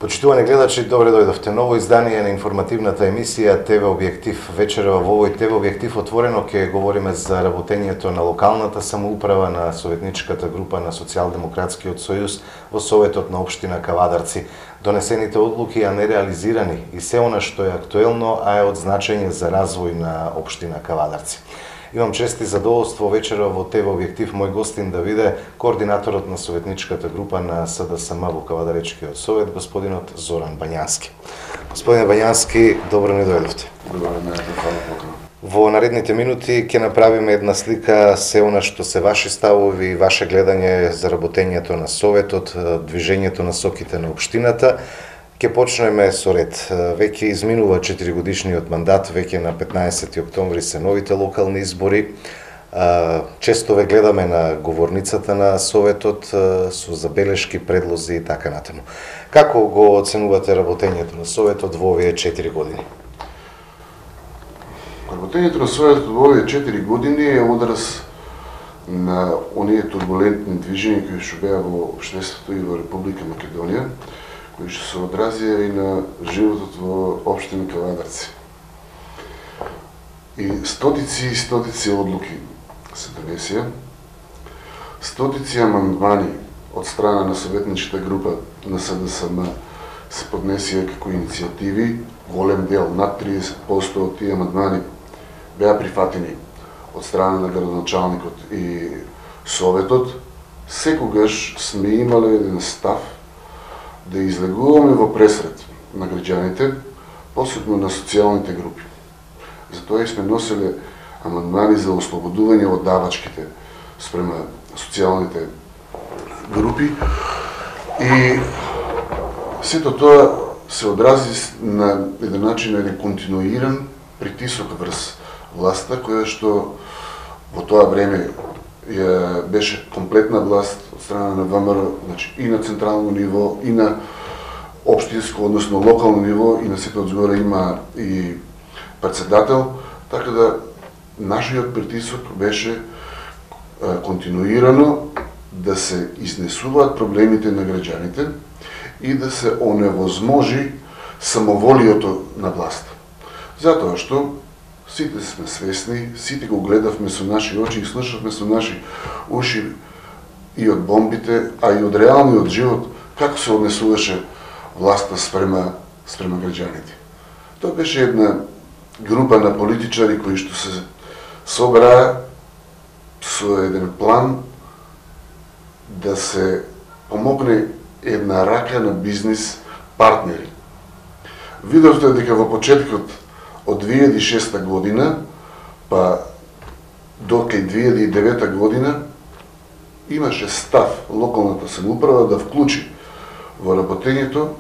Почитувани гледачи, добре дојдовте. Ново издание на информативната емисија ТВ Објектив. Вечерва во овој ТВ Објектив отворено ќе говориме за работењето на локалната самоуправа, на советничката група на Социјалдемократскиот сојуз во Советот на општина Кавадарци. Донесените одлуки, а не реализирани и се она што е актуелно, а е од значење за развој на општина Кавадарци. Имам чест и задоволство вечера во ТВ Објектив мој гостин да биде координаторот на советничката група на СДСМ во Кавадаречкиот совет, господинот Зоран Бањански. Господине Бањански, добро ни дојдовте. Добро не, хвала. Во наредните минути ќе направиме една слика се она што се ваши ставови и ваше гледање за работењето на советот, движењето на соките на општината. Ке почнеме со ред. Веќе изминува 4 годишниот мандат, веќе на 15 октомври се новите локални избори. Често ве гледаме на говорницата на Советот со забелешки, предлози и така натаму. Како го оценувате работењето на Советот во овие 4 години? Работењето на Советот во овие 4 години е одраз на оние турбулентни движења кои што беа во општеството и во Република Македонија, кои што се одразија и на животот во општина Кавадарци. И стотици одлуки се донесија, стотици амандмани од страна на советничката група на СДСМ се поднесија како иницијативи, голем дел, над 30% од тие амандмани беа прифатени од страна на градоначалникот и Советот. Секогаш сме имале еден став да излегуваме во пресред на граѓаните, посебно на социјалните групи. Затоа и сме носиле амандмани за ослободување од давачките спрема социјалните групи и сето тоа се одрази на еден начин, еден континуиран притисок врз власта, која што во тоа време беше комплетна власт од страна на ВМРО, значи и на централно ниво, и на општинско, односно локално ниво, и на сето одзгоре има и председател, така да нашиот притисок беше континуирано да се изнесуваат проблемите на граѓаните и да се оневозможи самоволието на власт. Затоа што сите сме свесни, сите го гледавме со наши очи и слушавме со наши уши и од бомбите, а и од реалниот живот, како се однесуваше власта спрема граѓаните. Тоа беше една група на политичари кои што се собраа со еден план да се помогне една рака на бизнис партнери. Видовте дека во почетокот од 2006 година, па до кај 2009 година, имаше став локалната самоуправа да вклучи во работењето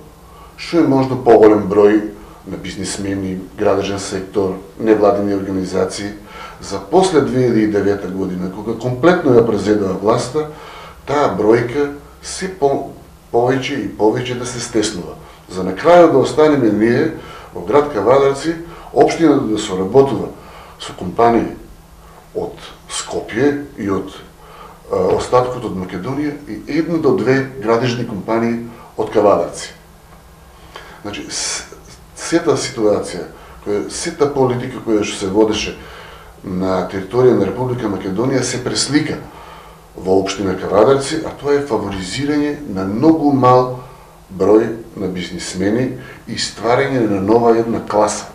што е можно поголем број на бизнисмени, градежен сектор, невладини организации. За после 2009 година, кога комплетно ја презедува власта, таа бројка се повеќе и повеќе да се стеснува. За на крајот да останеме ние во град Кавадарци, општината да соработува со компании од Скопје и од остаткот од Македонија и една до две градежни компании од Кавадарци. Значи, сета ситуација, сета политика која што се водеше на територија на Република Македонија се преслика во општина Кавадарци, а тоа е фаворизирање на многу мал број на бизнисмени и стварање на нова една класа.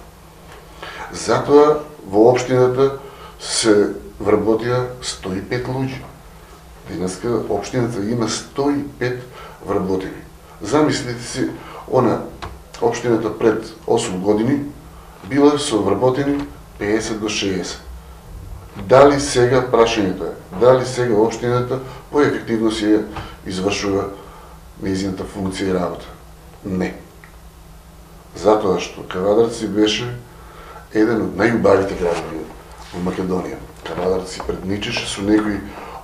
Затоа во општината се вработија 105 луѓе. Денеска општината има 105 вработени. Замислите си, општината пред 8 години била со вработени 50 до 60. Дали сега, прашањето е, дали сега општината поефективно си извршува нејзината функција и работа? Не. Затоа што Кавадарци беше еден од најубавите градови во Македонија. Кавадарци предничеше со некои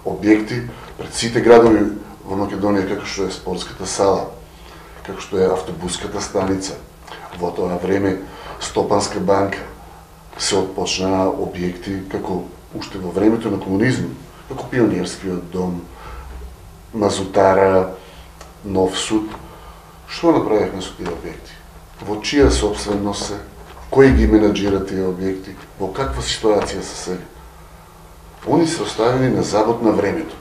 објекти пред сите градови во Македонија, како што е спортската сала, како што е автобуската станица. Во тоа време Стопанска банка се отпочнаа објекти како уште во времето на комунизмот, како Пионерскиот дом, Мазутара, Нов суд. Што направивме со тие објекти? Во чија собственост се? Кој ги менаџира тие објекти? Во каква ситуација се сега? Они се оставени на забот на времето.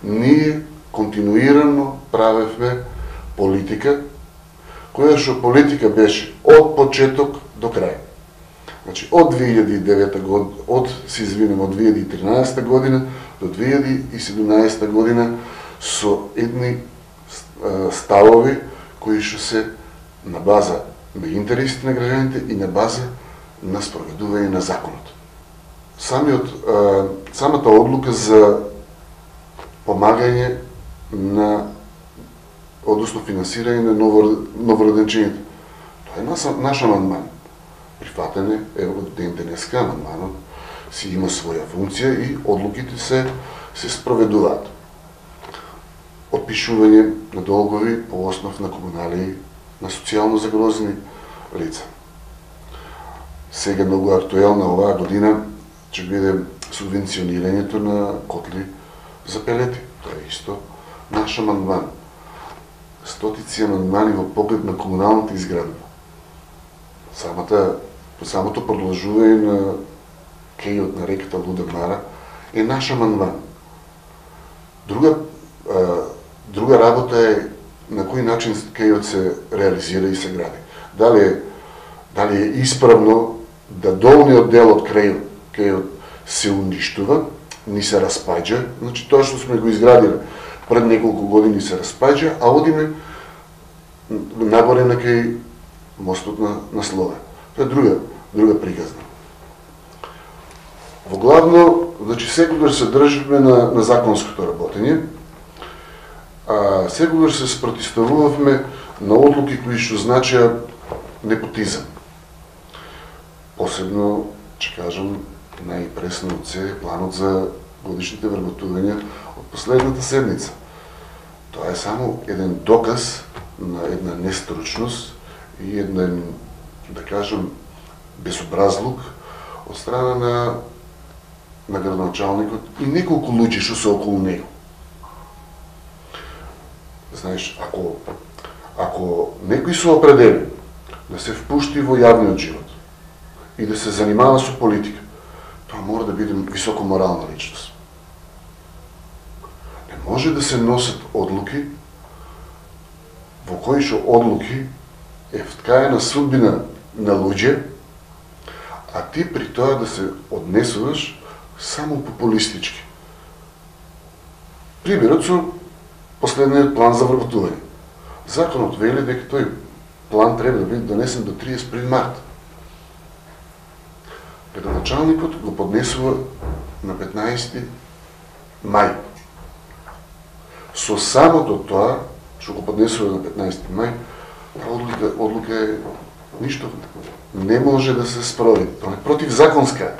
Ние континуирано правевме политика, која што политика беше од почеток до крај. Значи, од 2009 година, од 2013 година до 2017 година со едни ставови кои што се на база на интересите на граѓаните и на база на спроведување на законот. Самата одлука за помагање на, односно финансирање на новороденчините. Тоа е наш амандман. Прифатен е, ево ден денеска, амандманот си има своја функција и одлуките се спроведуваат. Отпишување на долгови по основ на комуналии на социјално загрозени лица. Сега многу актуелна оваа година ќе биде субвенционирањето на котли за пелети. Тоа е исто наш амандман. Стотици амандмани во поглед на комуналната изградба. Самото продолжување на кејот на реката Луда Мара е наш амандман. Друга работа е на кој начин кејот се реализира и се гради. Дали е исправно да долниот дел од кејот се уништува, ни се распаѓа, значи тоа што сме го изградиле пред неколку години се распаѓа, а одиме нагоре на кај мостот на Слове. Тоа е друга приказна. Во главно, значи секогаш се држиме на законското работење, а секогаш се спротивставувавме на одлуки кои што значеа непотизам. Посебно, ќе кажам, најпресно од се планот за годишните вработувања од последната седница. Тоа е само еден доказ на една нестручност и еден, да кажам, безобразлук од страна на градоначалникот и неколку луѓе што се околу него. Знаеш, ако некој се определи да се впушти во јавниот живот и да се занимава со политика, тоа мора да биде високо морална личност. Не може да се носат одлуки во кои што одлуки е вткаена судбина на луѓе, а ти при тоа да се однесуваш само популистички. Примерот со последниот план за вработување. Законот вели дека тој план треба да биде донесен до 31 март. Градоначалникот го поднесува на 15 мај. Со самото тоа, што го поднесува на 15 мај, одлука е ништо не може да се спроведи. Тоа е противзаконска.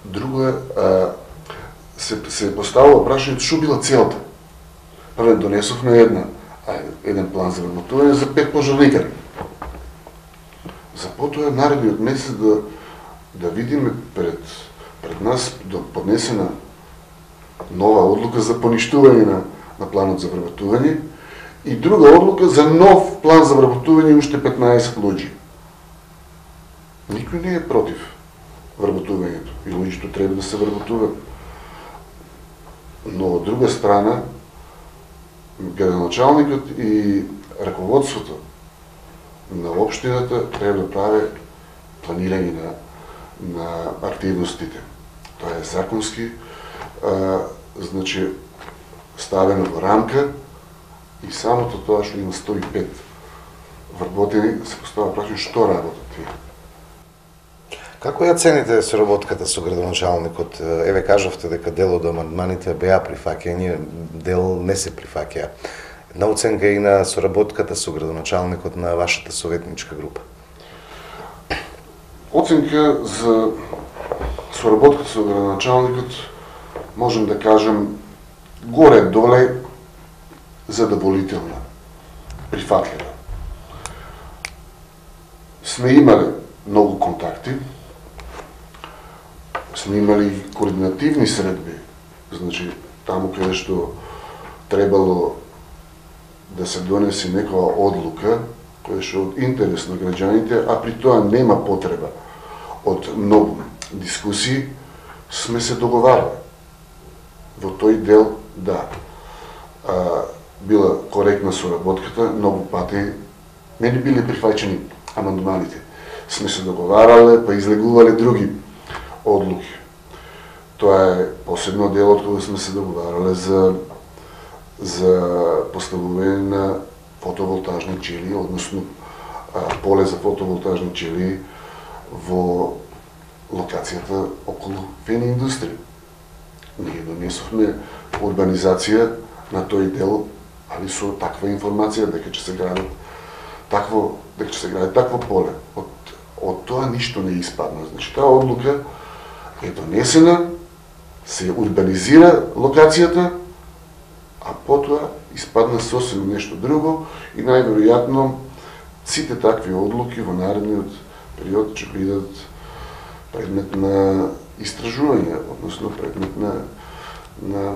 Друго е, се поставува прашањето што била целта. Првен донесовме еден план за вработување за 5 пожарникари. За потоа наредниот месец да видиме пред нас поднесена нова одлука за поништување на планот за вработување и друга одлука за нов план за вработување уште 15 луѓе. Никој не е против вработувањето и луѓето треба да се вработуваат. Но од друга страна, градоначалникот и раководството на општината треба да прави планирање на активностите. Тоа е законски, значи ставено во рамка и самото тоа што има 105 вработени се поставува прашање што работат тие. Како ја цените соработката со градоначалникот? Еве кажавте дека дел од амандманите беа прифаќања, дел не се прифаќаа. Една оценка и на соработката со градоначалникот на вашата советничка група. Оценка за соработката со градоначалникот можем да кажем горе-доле задоволителна, прифатлива. Сме имале многу контакти, сме имали координативни средби, значи таму каде што требало да се донесе некоја одлука која што од интерес на граѓаните, а при тоа нема потреба од многу дискусии, сме се договарали. Во тој дел, да, била коректна соработката, многу пати не ни биле прифаќани амандманите. Сме се договарале, па излегувале други одлуки. Тоа е посебно делот кога сме се договарале за поставување на фотоволтажни чели, односно поле за фотоволтажни чели во локацијата околу фени индустрија. Ние донесовме урбанизација на тој дел, али со таква информација дека ќе се гради такво поле. Од тоа ништо не испадна. Значи, таа одлука е донесена, се урбанизира локацијата, а потоа испадна сосем нешто друго и најверојатно сите такви одлуки во наредниот период ќе бидат предмет на истражување, односно предмет на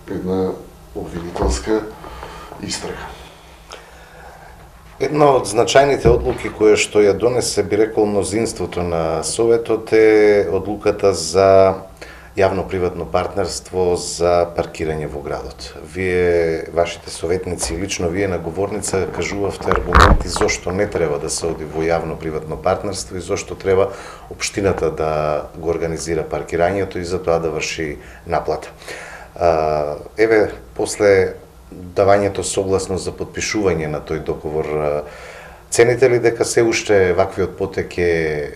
една обвинителска истрага. Една од значајните одлуки која што ја донесе, би рекол, мнозинството на Советот е одлуката за јавно-приватно партнерство за паркирање во градот. Вие, вашите советници, лично вие на говорница кажувавте аргументи зошто не треба да се оди во јавно-приватно партнерство и зошто треба општината да го организира паркирањето и за тоа да врши наплата. Еве, после давањето согласност за подпишување на тој договор, цените ли дека се уште ваквиот потек е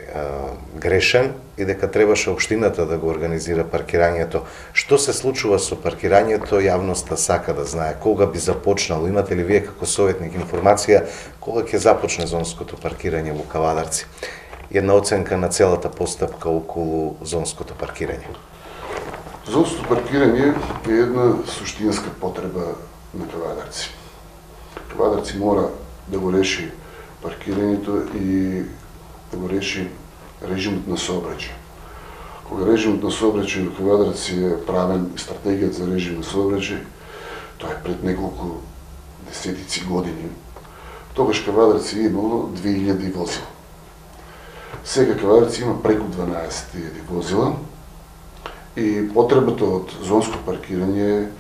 грешен и дека требаше општината да го организира паркирањето? Што се случува со паркирањето? Јавноста сака да знае кога би започнало. Имате ли вие како советник информација кога ќе започне зонското паркирање во Кавадарци? Една оценка на целата постапка околу зонското паркирање. Зонското паркирање е една суштинска потреба на Кавадарци. Кавадарци мора да го реши паркирањето и да го реши режимот на сообраќај. Кога режимот на сообраќај во Кавадарци е правен, стратегијата за режим на сообраќај, тоа е пред неколку десетици години, тогаш Кавадарци е имало 2000 возила. Сега Кавадарци има преку 12.000 возила и потребата од зонско паркирање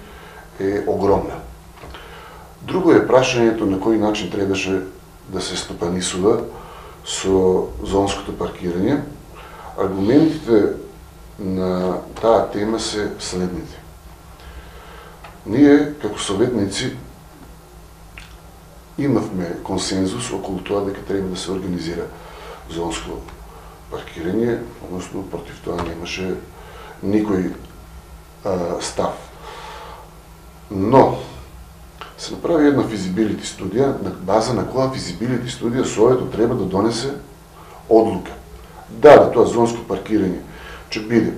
е огромна. Друго е прашањето на кој начин требаше да се стопанисува со зонското паркирање. Аргументите на таа тема се следните. Ние, како советници, имавме консензус околу тоа дека треба да се организира зонско паркирање, односно против тоа немаше никој став. Но се направи една физибилити студија, на база на која физибилити студија Советот треба да донесе одлука. Дали тоа зонско паркирање ќе биде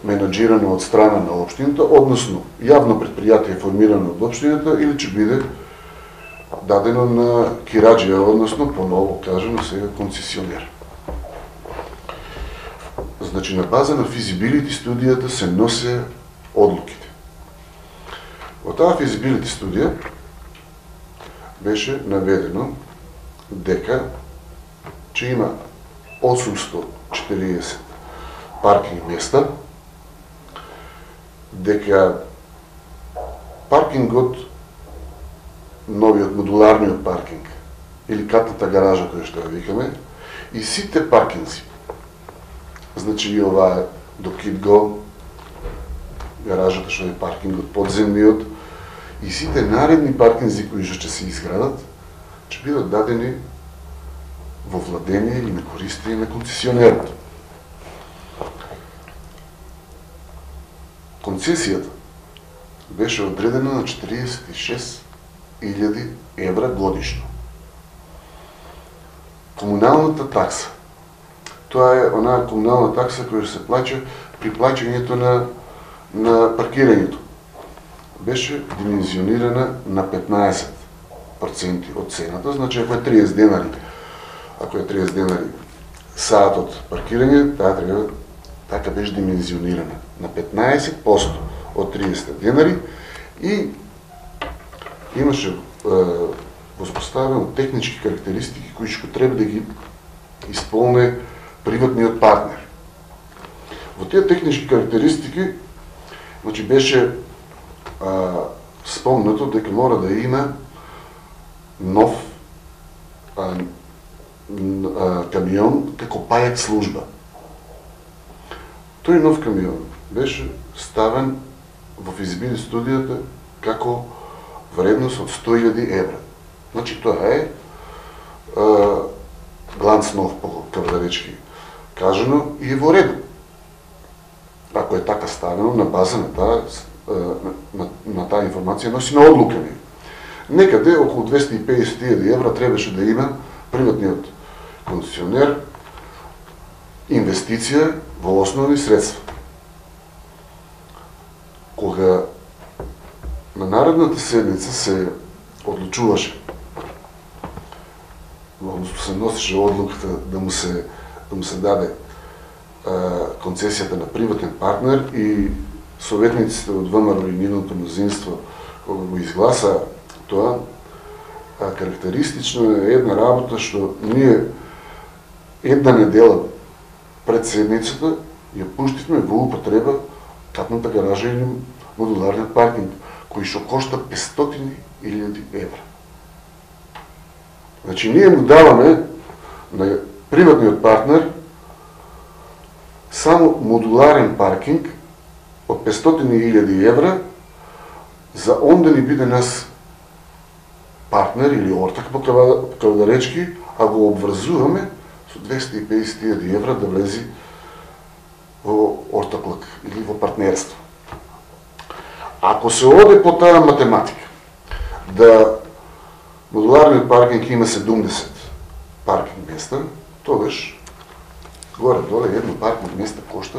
менаџирано од страна на општината, односно јавно предпријатие формирано од општината, или ќе биде дадено на кираџија, односно, поново кажано сега, концесионер. Значи, на база на физибилити студијата се носе одлуките. Во таа физибилити студија беше наведено дека ќе има 840 паркинг места, дека паркингот, новиот модуларниот паркинг, или катната гаража која што ја викаме, И сите паркинзи, значи и ова до Китго, гаражата што е паркингот подземниот, и сите наредни паркинзи кои што ќе се изградат, ќе бидат дадени во владение и на користење на концесионерот. Концесијата беше одредена на 46.000 евра годишно. Комуналната такса. Тоа е онаа комунална такса која се плаќа при плаќањето на паркирањето. Беше димензионирана на 15% од цената, значи ако е 30 денари, саатот паркирање, таа треба така беше димензионирана на 15% од 30 денари и имаше воспоставено технички карактеристики кои што треба да ги исполне приватниот партнер. Во тие технички карактеристики, значи беше спомнато дека мора да има нов камион како пајак служба. Тој нов камион беше ставен во физибили студијата како вредност од 100.000 евра. Значи тоа е гланц нов, кавалерички кажано, и е во реду. Ако е така ставено на база на таа информација, носиме одлука ни. Некаде околу 250.000 евра требаше да има приватниот концесионер инвестиција во основни средства. Кога на наредната седница се одлучуваше, се носеше одлуката да му се даде концесијата на приватен партнер и советниците од ВМРО и нивното мнозинство кога го изгласа тоа, карактеристично е една работа што ние една недела пред седницата ја пуштивме во употреба капната гаража или модуларниот паркинг, кој што кошта 500.000 евра. Значи, ние му даваме на приватниот партнер само модуларен паркинг од 500.000 евра за он да ни биде нас партнер или ортак по кавалеречки, а го обврзуваме со 250.000 евра да влези во ортаклак или во партнерство. Ако се оде по таа математика, да модуларниот паркинг има 70 паркинг места, тогаш горе-доле едно паркинг место кошта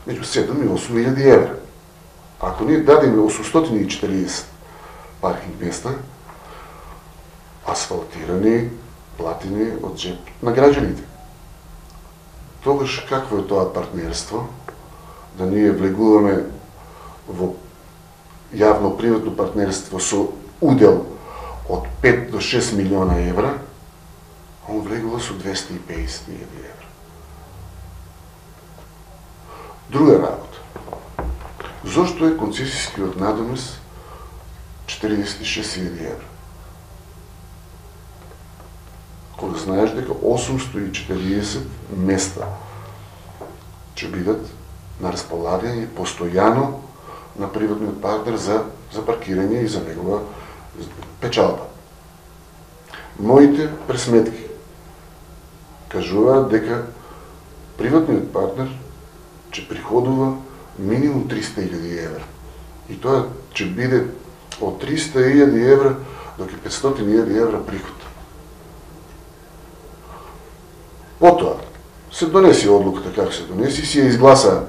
меѓу 7 и 8.000 евра. Ако ние дадеме 840 паркинг места, асфалтирани, платени од джеп на граѓаните, тогаш какво е тоа партнерство? Да ние влегуваме во јавно-приватно партнерство со удел од 5 до 6 милиона евра, а он влегува со 250.000 евра. Друга работа. Зошто е концесискиот надомес 46.000 евра? Кога знаеш дека 840 места ќе бидат на располагање постојано на приватниот партнер за паркирање и за негова печалба. Моите пресметки кажуваат дека приватниот партнер ќе приходува минимум 300.000 евра. И тоа ќе биде од 300.000 евра до 500.000 евра приход. Потоа се донеси одлуката како се донеси, си ја изгласа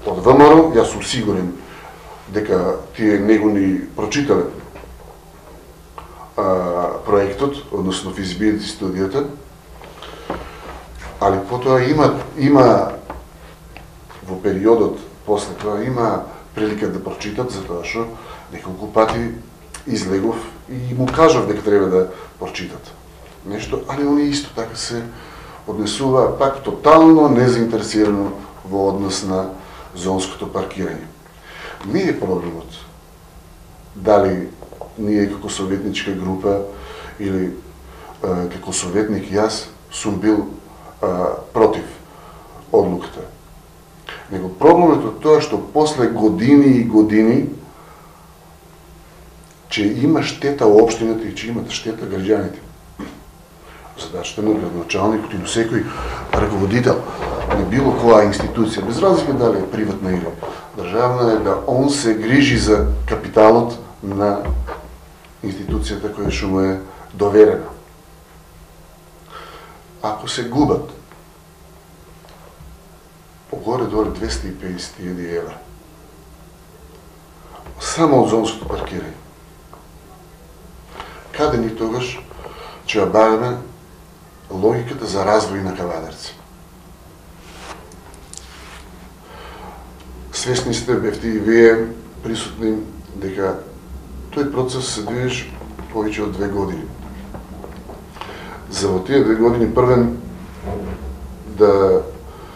од ВМРО, јас сум сигурен дека тие него ни прочитале проектот, односно физибилити студијата, али потоа има во периодот после тоа има прилика да прочитат, затоа што неколку пати излегов и му кажав дека треба да прочитат нешто, али они исто така се однесува пак тотално незаинтересирано во однос на зонското паркирање. Не е проблемот дали ние како советничка група или како советник јас сум бил против одлуката. Него проблемот е тоа што после години и години че има штета општината и че имат штета граѓаните. Задачата на градоначалникот и на секој раководител на било која институција, без разлика дали е приватна или државна, е да он се грижи за капиталот на институцијата која што му е доверена. Ако се губат погоре-доле 250.000 евра само од зонското паркирање, каде ни тогаш ќе ја бараме логиката за развој на Кавадарци? Свесни сте, бевте и вие присутни, дека тој процес се движи повеќе од 2 години. За во тие 2 години првен да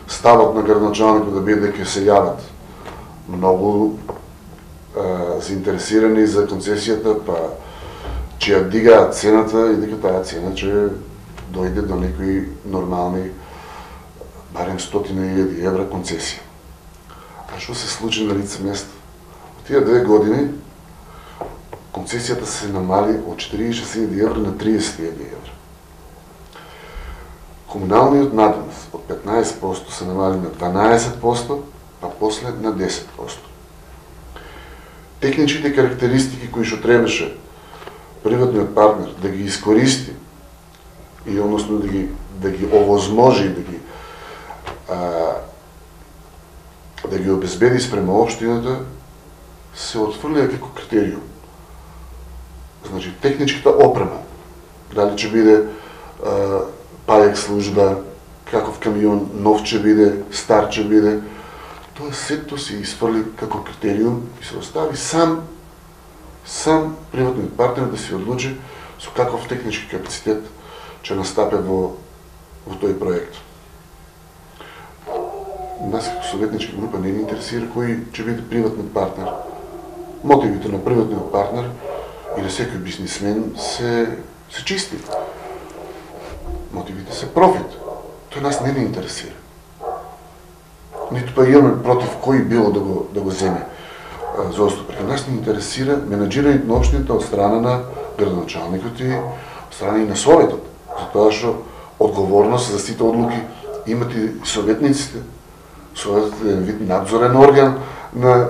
стават на градоначалникот да биде дека се јават многу заинтересирани за концесијата, па че ја дигаат цената и дека таа цена ќе дојде до некои нормални барем 100.000 евра концесија. А што се случи на лице место? Во тие 2 години концесијата се намали од 40.000 евра на 30.000 евра. Комуналниот надомост од 15% се намали на 12%, па после на 10%. Техничките карактеристики кои што требаше приватниот партнер да ги искористи и односно да ги овозможи, да ги обезбеди спрема општината, се отфрлија како критериум. Значи, техничката опрема, дали ќе биде пајак служба, каков камион, нов ќе биде, стар ќе биде, тоа сето се изфрли како критериум и се остави сам приватниот партнер да се одлучи со каков технички капацитет ќе настапе во тој проект. Нас како советничка група не ни интересира кој ќе биде приватниот партнер. Мотивите на приватниот партнер и на секој бизнисмен се чисти. Мотивите се профит. Тој нас не ни интересира. Ниту па имаме против кој било да го земе зоступ. Прека нас ни интересира менеджирањето на општината од страна на градоначалникот и од страна и на советот. Затоа што одговорност за сите одлуки имат и советниците. Советот е вид надзорен орган на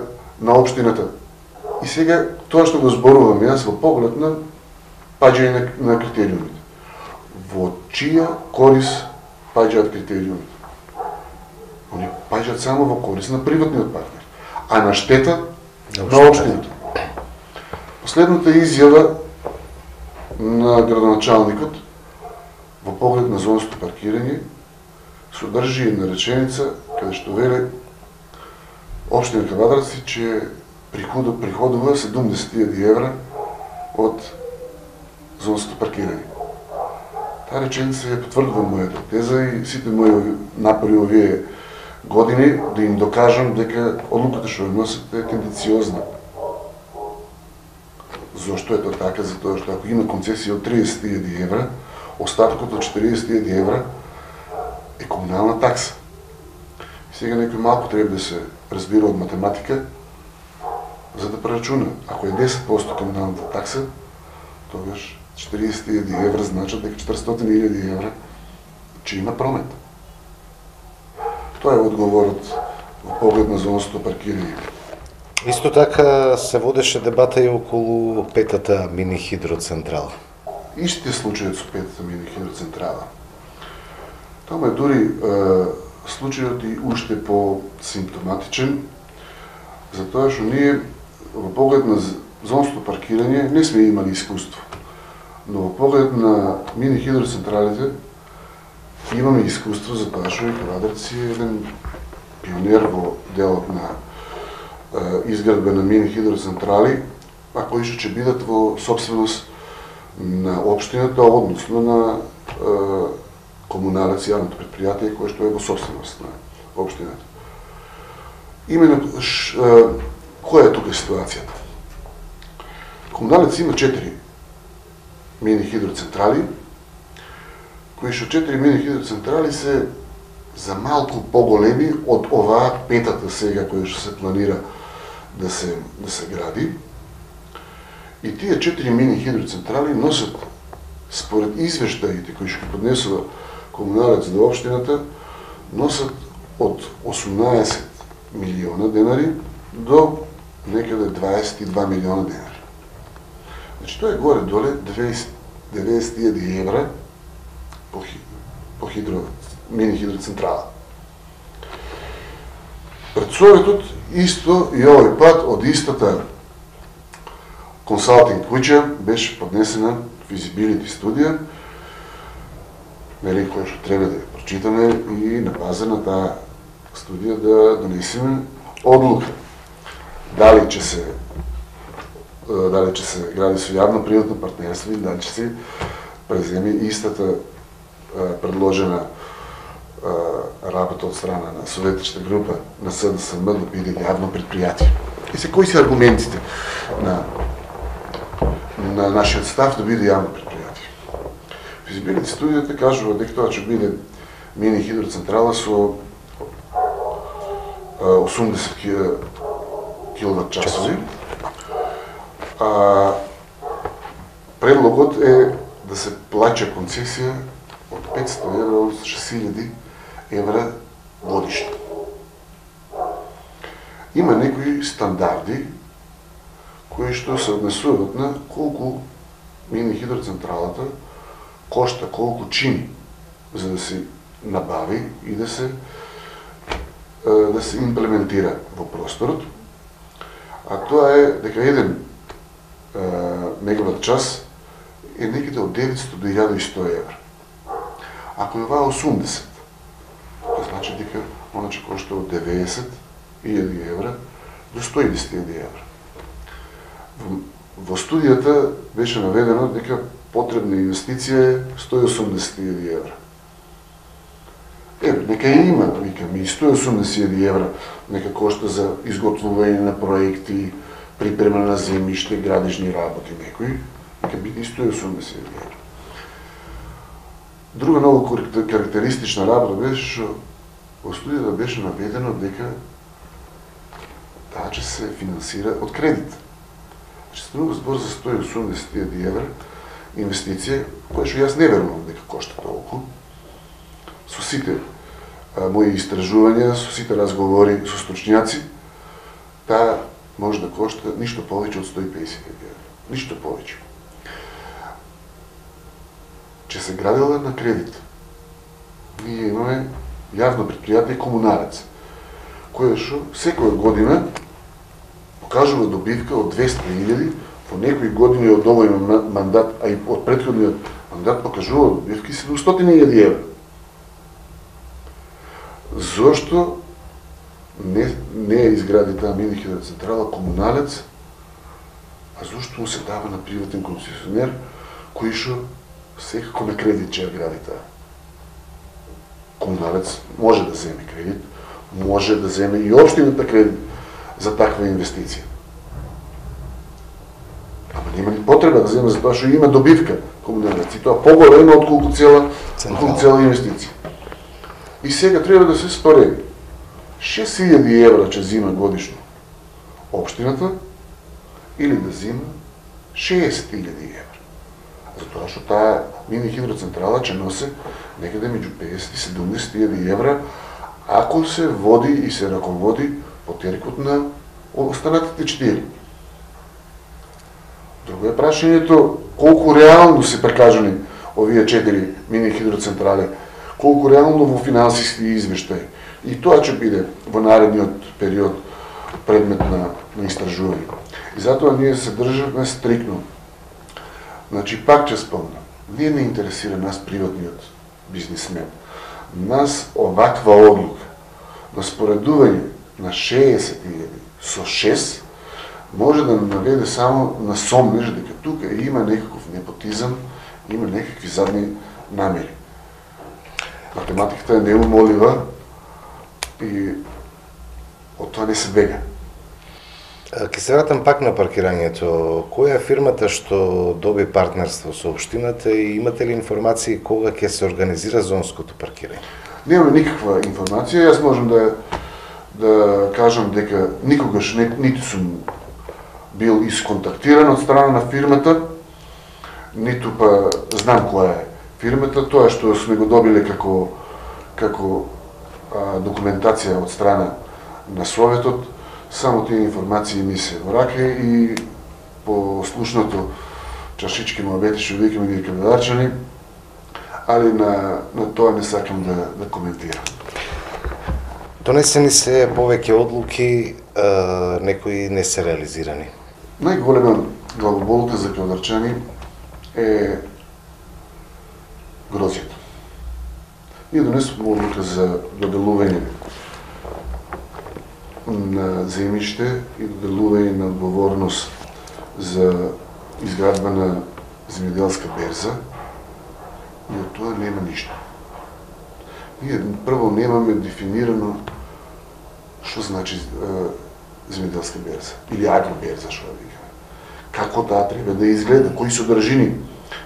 општината. И сега тоа што го зборувам јас во поглед на паѓање на критериумите. Во чија корис паѓаат критериумите? Они паѓаат само во корис на приватниот партнер, а на штета на општината. Последната изјава на градоначалникот во поглед на зонското паркирање содржи една реченица каде што вели општина Кавадарци че приходува 70.000 евра од зонското паркирање. Таа реченица ја потврдува мојата теза и сите мои напори овие години да им докажам дека одлуката што ја носат е тенденциозна. Зошто е тоа така? Затоа што ако има концесија од 30.000 евра, остаткот од 40.000 евра е комунална такса. И сега некој малку треба да се разбира од математика, за да прерачуна. Ако е 10% комуналната такса, тогаш 40.000 евра значат дека 400.000 евра че има промет. Тоа е одговорот во поглед на зонското паркирање. Исто така се водеше дебата и околу петата мини хидроцентрала. Истите случајот со петата мини хидроцентрала. Тама е дури случајот и уште по-симптоматичен, затоа што ние во поглед на зонското паркирање не сме имали искуство. Но во поглед на мини хидроцентралите имаме искуство за тоа што и Кавадарци е еден пионер во делот на изградба на мини хидроцентрали, а кои што ќе бидат во собственост на општината, односно на Комуналец, јавното предпријатие кое што е во собственост на општината. Именно која е тука ситуацијата? Комуналец има 4 мини хидроцентрали, кои што 4 мини хидроцентрали се за малку поголеми од оваа петата сега која што се планира да се гради. И тие 4 мини хидроцентрали носат, според извештаите кои што поднесува комуналец до општината, носат од 18 милиона денари до некаде 22 милиона денари. Значи, тоа е горе-доле 90.000 евра по мини хидроцентрала. Пред Советот исто и овој пат од истата консалтинг куќа беше поднесена физибилити студија, која што треба да ја прочитаме и на база на таа студија да донесеме одлука. Дали ќе се гради со јавно-приватно партнерство и дали ќе се преземе истата предложена работа од страна на советичка група на СДСМ да биде јавно предпријатие. И се кои се аргументите на нашиот став да биде јавно предпријатие? Физибилити студијата кажува дека тоа ќе биде мини хидроцентрала со 80 киловат часови. Предлогот е да се плаќа концесија од 500 евра до 6000 евра годишно. Има некои стандарди кои што се однесуваат на колку мини хидроцентралата кошта, колку чини за да се набави и да се имплементира во просторот. А тоа е дека 1 мегават час е некаде од 900 до 1100 евра. Ако е оваа 80, тоа значи дека она ќе кошта од 90.000 евра до 110.000 евра. Во студијата беше наведено дека потребна инвестиција е 180.000 евра. Нека има, викам, и 180.000 евра нека кошта за изготвување на проекти, припрема на земјиште, градежни работи некои, нека биде и 180.000 евра. Друга многу карактеристична работа беше што во студијата беше наведено дека таа ќе се финансира од кредит. Значи, станува збор за 180.000 евра инвестиција, која што јас не верувам дека кошта толку. Со сите мои истражувања, со сите разговори со стручњаци, таа може да кошта ништо повеќе од 150.000 евра. Ништо повеќе. Че се градила на кредит. Ние имаме јавно предпријатие комуналец, кое што секоја година покажува добивка од 200.000, во некои години од овој мандат, а и од претходниот мандат покажува добивки 700.000 евра. Зошто не изгради таа мини хидроцентрала комуналец, а зошто му се дава на приватен концесионер, кој што секако на кредит ќе ја гради таа? Комуналец може да земе кредит, може да земе и општината кредит за таква инвестиција. Ама нема ни потреба да земе за тоа што има добивка комуналец и тоа поголема отколку цела инвестиција. И сега треба да се спореди. 6.000 евра ќе зима годишно општината или да зима 60.000 евра. Затоа што таа мини хидроцентрала ќе носи некаде меѓу 50 и 70.000 евра ако се води и се раководи по терикот на останатите 4. Друго е прашањето колку реално се прикажани овие 4 мини хидроцентрали, колку реално во финансиски извештаи. И тоа ќе биде во наредниот период предмет на истражување. И затоа ние се државме стрикно. Значи, пак ќе спомнам, не интересира нас приватниот бизнисмен. Нас оваква одлука на споредување на 60.000 со 6 може да наведе само на сомнеж дека тука има некаков непотизам, има некакви задни намери. Математиката е неумолива и од тоа не се бега. Ќе се вратам пак на паркирањето. Која е фирмата што доби партнерство со општината и имате ли информации кога ќе се организира зонското паркирање? Немаме никаква информација. Јас можам да кажам дека никогаш ниту сум бил исконтактиран од страна на фирмата, ниту па знам која е фирмата. Тоа што сме го добиле како документација од страна на Советот, само тие информации ми се во раке и по слушното чашички му обетеше викаме ние каведарчани, али на тоа не сакам да коментирам. Донесени се повеќе одлуки, некои не се реализирани. Најголема главоболка за каведарчани е грозјето. Ние донесовме одлука за доделување на земјиште и доделување на одговорност за изградба на земјоделска берза, и од тоа нема ништо. Ние прво немаме дефинирано што значи земјоделска берза или агроберза, што викаме. Како таа треба да изгледа, кои содржини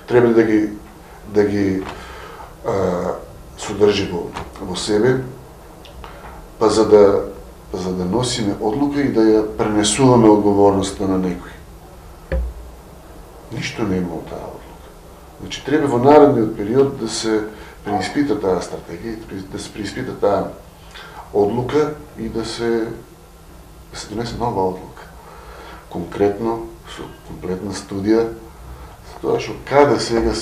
треба да ги содржи во себе, па за да носиме одлука и да ја пренесуваме одговорноста на некој. Ништо нема од таа одлука. Значи, треба во наредниот период да се преиспита таа стратегија, да се преиспита таа одлука и да се донесе нова одлука. Конкретно, со комплетна студија, за тоа што каде сега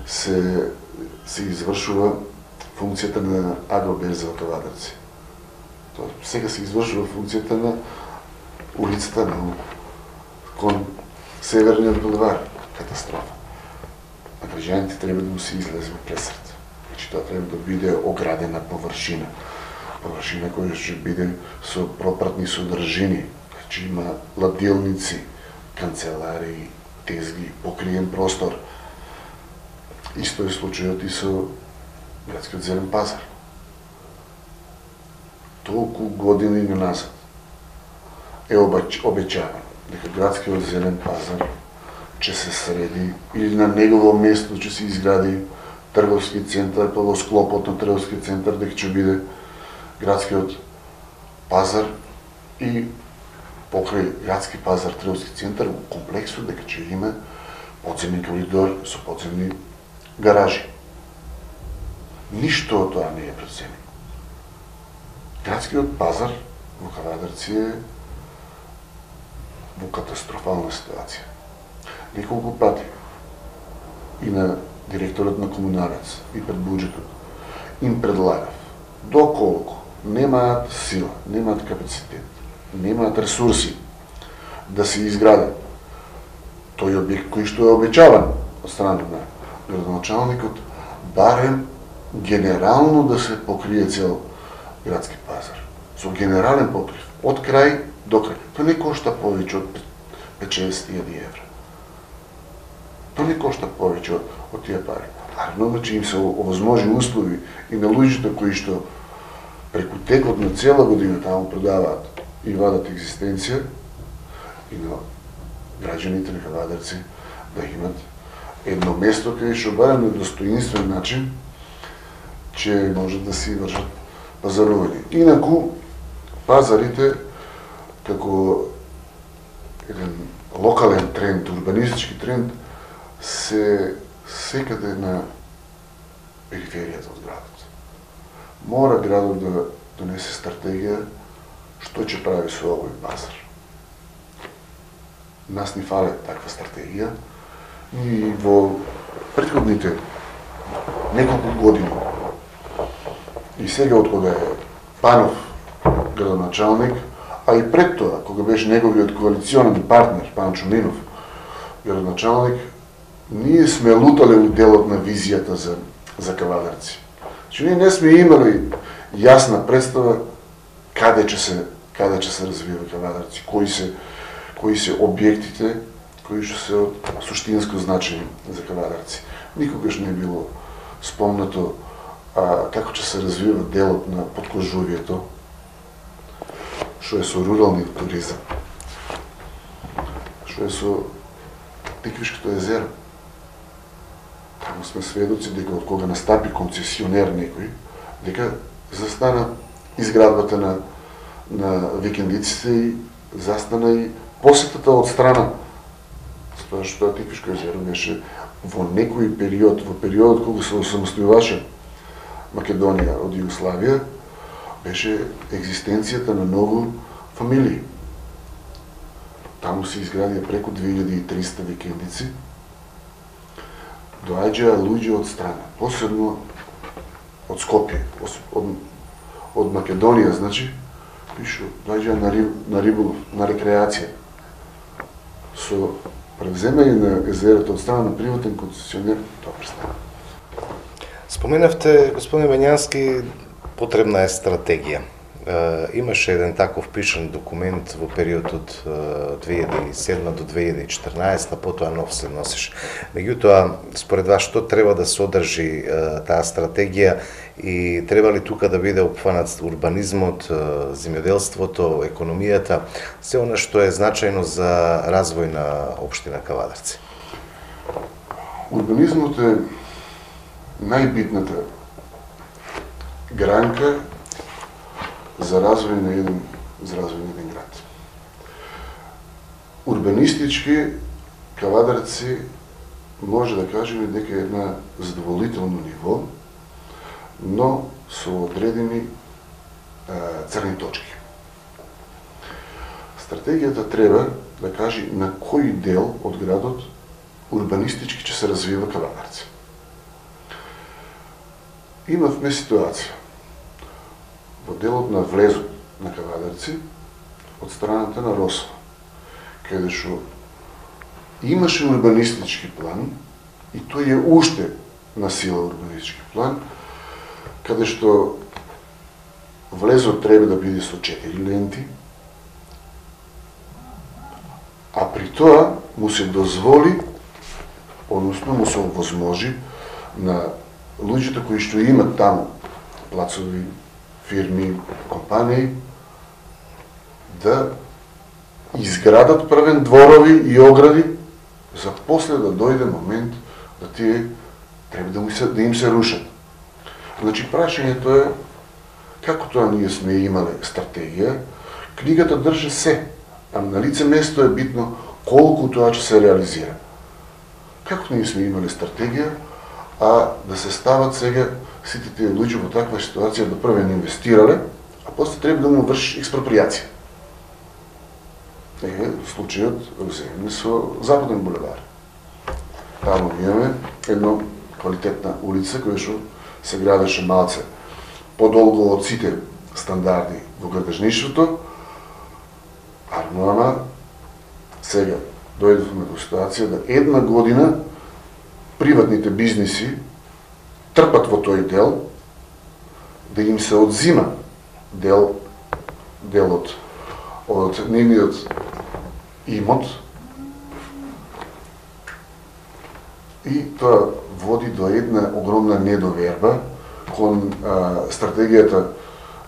се извршува функцијата на агроберза во Кавадарци. Тоа сега се извршува функцијата на улицата кон Северниот булевар. Катастрофа. На граѓаните треба да му се излезе во пресред. Значи тоа треба да биде оградена површина. Површина која ќе биде со пропратни содржини. Значи има ладилници, канцеларии, тезги, покриен простор. Исто е случајот и со градскиот зелен пазар. Толку години назад е обеќавано дека градскиот зелен пазар ќе се среди или на негово место ќе се изгради трговски центар, па во склопот на трговски центар дека ќе биде градскиот пазар и покрај градски пазар, трговски центар во комплексот дека ќе има подземен коридор со подземни гаражи. Ништо од тоа не е проценено. Градскиот пазар во Кавадарци е во катастрофална ситуација. Неколку пати и на директорот на Комуналец и пред буџетот им предлагав, доколку немаат сила, немаат капацитет, немаат ресурси да се изградат тој објект кој што е обеќаван од страна на градоначалникот, барем генерално да се покрие цел градски пазар. Со генерален покрив, од крај до крај. Тоа не кошта повеќе од 50.000 евра. Тоа не кошта повеќе од тие пари. Наравно, значи им се овозможи услови и на луѓето кои што преку текот на цела година таму продаваат и вадат екзистенција, и на граѓаните на Кавадарци да имат едно место каде што барем на достоинствен начин ќе можат да си вршат пазарување. Инаку, пазарите, како еден локален тренд, урбанистички тренд, се секаде на периферијата од градот. Мора градот да донесе стратегија што ќе прави со овој пазар. Нас ни фале таква стратегија и во претходните неколку години и сега од кога е Панов градоначалник, а и пред тоа, кога беше неговиот коалиционен партнер Панчо Минов градоначалник, ние сме лутале у делот на визијата за Кавадарци. Значи, ние не сме имали јасна представа каде ќе се развива Кавадарци, кои се објектите кои што се од суштинско значење за Кавадарци. Никогаш не било спомнато како ќе се развива делот на поткожувието, што е со рурални туризам. што е со Тиквишкото езеро. Таму сме сведоци дека од кога настапи концесионер некој, дека застана изградбата на викендиците и застана и посетата од страна. Тоа што Тиквишко езеро беше во некој период, во периодот кога се осамостојуваше Македонија од Југославија, беше екзистенцијата на многу фамилии. Таму се изградија преку 2300 викендици. Доаѓаа луѓе од страна, посебно од Скопје, од Македонија, значи, пишу, доаѓаа на риболов, на рекреација. Со превземање на езерото од страна на приватен концесионер, тоа престана. Споменавте, господин Бењански, потребна е стратегија. Имаше еден таков пишан документ во период од 2007 до 2014, потоа нов се носиш. Меѓутоа, според вас, што треба да содржи таа стратегија и треба ли тука да биде опфанат урбанизмот, земјоделството, економијата, се она што е значајно за развој на општина Кавадарци? Урбанизмот е најбитната гранка за развој на еден град. Урбанистички Кавадарци може да кажеме дека е една задоволително ниво, но со одредени црни точки. Стратегијата треба да каже на кој дел од градот урбанистички ќе се развива Кавадарци. Имавме ситуација во делот на влезот на Кавадарци од страната на Росова, каде што имаше урбанистички план и тој е уште на сила урбанистички план, каде што влезот треба да биде со 4 ленти, а при тоа му се дозволи, односно му се овозможи на луѓето кои што имат таму плацови, фирми, компании, да изградат првен дворови и огради, за после да дојде момент да тие треба да им се рушат. Значи, прашањето е, како тоа ние сме имале стратегија, книгата држи се, а на лице место е битно колку тоа ќе се реализира. Како ние сме имале стратегија, а да се стават сега сите тие луѓе во таква ситуација да првен инвестирале, а после треба да му врши експроприација. Е случајот земје со Западен булевар. Таму имаме една квалитетна улица која што се градеше малце подолго од сите стандарди во градежништвото, ама сега дојдовме до ситуација да една година приватните бизниси трпат во тој дел, да им се одзима делот од нивниот имот и тоа води до една огромна недоверба кон стратегијата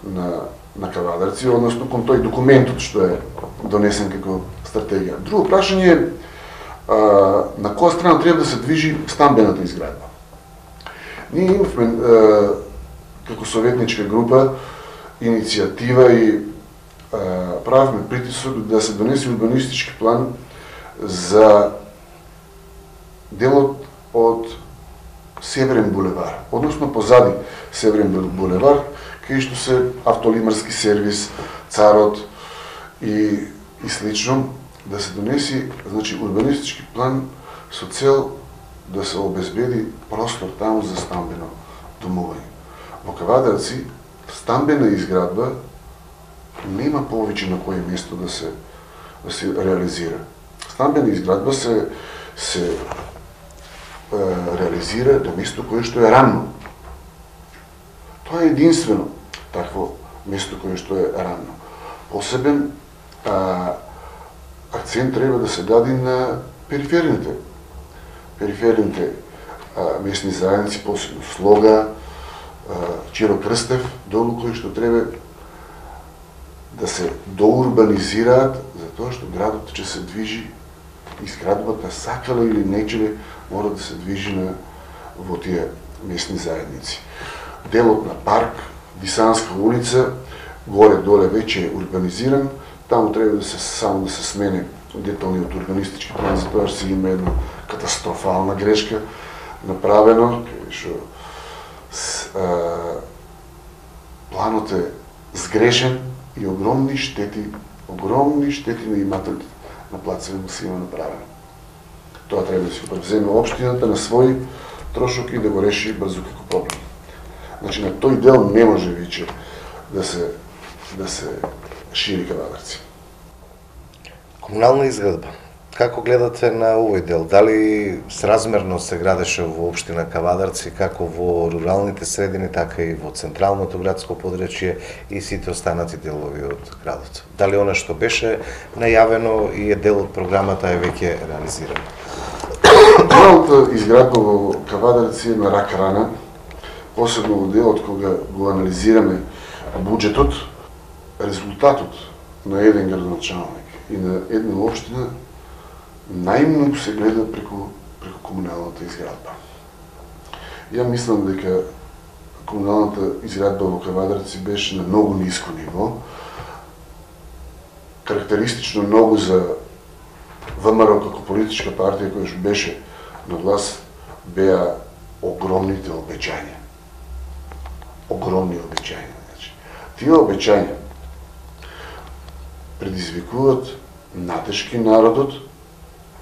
на Кавадарци, односно кон тој документот што е донесен како стратегија. Друго прашање е на која страна треба да се движи стамбената изградба. Ние имавме како советничка група иницијатива и правевме притисок да се донесе урбанистички план за делот од Северен булевар, односно позади Северен булевар, кај што се автолимарски сервис, Царот и слично, да се донеси, значи, урбанистички план со цел да се обезбеди простор таму за стамбено домување. Во Кавадарци стамбена изградба нема повеќе на кое место да се реализира. Стамбена изградба се реализира на место кое што е рамно. Тоа е единствено такво место кое што е рамно. Посебен акцент треба да се даде на периферните местни заедници, посебно Слога, Чирокрстев, долу кои што треба да се доурбанизираат, затоа што градот ќе се движи изградбата, сакале или нечеле, мора да се движи во тие местни заедници. Делот на парк, Висанска улица, горе-доле веќе е урбанизиран, таму треба само да се смене деталниот урбанистички план, затоа што има една катастрофална грешка направено, што планот е сгрешен и огромни штети на имателите на плацеви му се има направено. Тоа треба да се превземе општината на свој трошок и да го реши брзо како проблем. Значи на тој дел не може веќе да се шири Кавадарци. Комунална изградба. Како гледате на овој дел? Дали сразмерно се градеше во општина Кавадарци, како во руралните средини, така и во централното градско подречје и сите останати делови од градот? Дали она што беше најавено и е дел од програмата е веќе реализирано? Комуналната изградба во Кавадарци е на рак рана, посебно во делот кога го анализираме буџетот, резултатот на еден градоначалник и на една општина најмногу се гледа преку комуналната изградба. Ја мислам дека комуналната изградба во Кавадарци беше на многу ниско ниво, карактеристично многу за ВМРО како политичка партија која што беше на власт беа огромните обеќања. Огромни обеќања. Значи, тие обеќања предизвикуваат натешки народот,